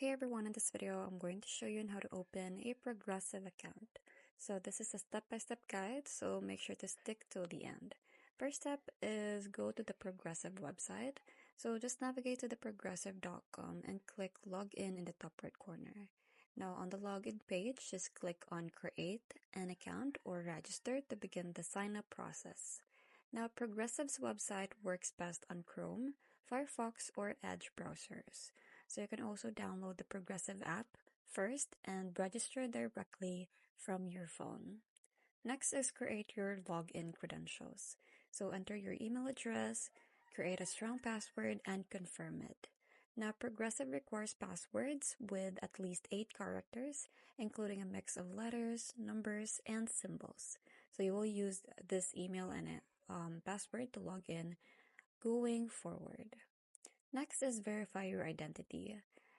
Hey everyone, in this video, I'm going to show you on how to open a Progressive account. So this is a step-by-step guide, so make sure to stick till the end. First step is go to the Progressive website. So just navigate to the progressive.com and click Login in the top right corner. Now on the login page, just click on Create an account or Register to begin the sign-up process. Now Progressive's website works best on Chrome, Firefox, or Edge browsers. So you can also download the Progressive app first and register directly from your phone. Next is create your login credentials. So enter your email address, create a strong password, and confirm it. Now, Progressive requires passwords with at least 8 characters, including a mix of letters, numbers, and symbols. So you will use this email and password to log in going forward. Next is verify your identity.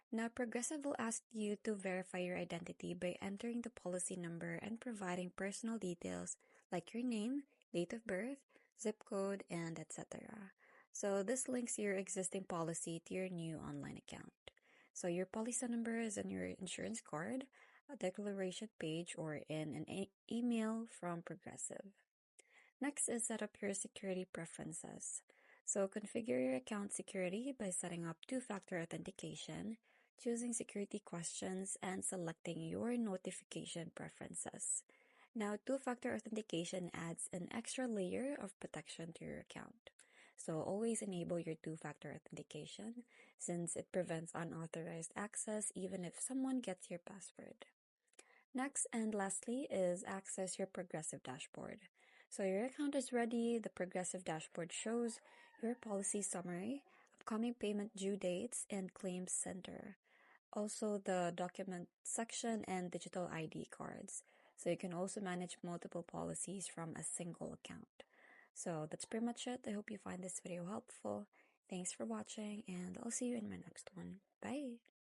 Now, Progressive will ask you to verify your identity by entering the policy number and providing personal details like your name, date of birth, zip code, and etc. So this links your existing policy to your new online account. So your policy number is on your insurance card, a declaration page, or in an email from Progressive. Next is set up your security preferences. So configure your account security by setting up two-factor authentication, choosing security questions, and selecting your notification preferences. Now, two-factor authentication adds an extra layer of protection to your account. So always enable your two-factor authentication since it prevents unauthorized access even if someone gets your password. Next and lastly is access your Progressive dashboard. So your account is ready. The Progressive dashboard shows your policy summary, upcoming payment due dates, and claims center. Also the document section and digital ID cards. So you can also manage multiple policies from a single account. So that's pretty much it. I hope you find this video helpful. Thanks for watching and I'll see you in my next one. Bye!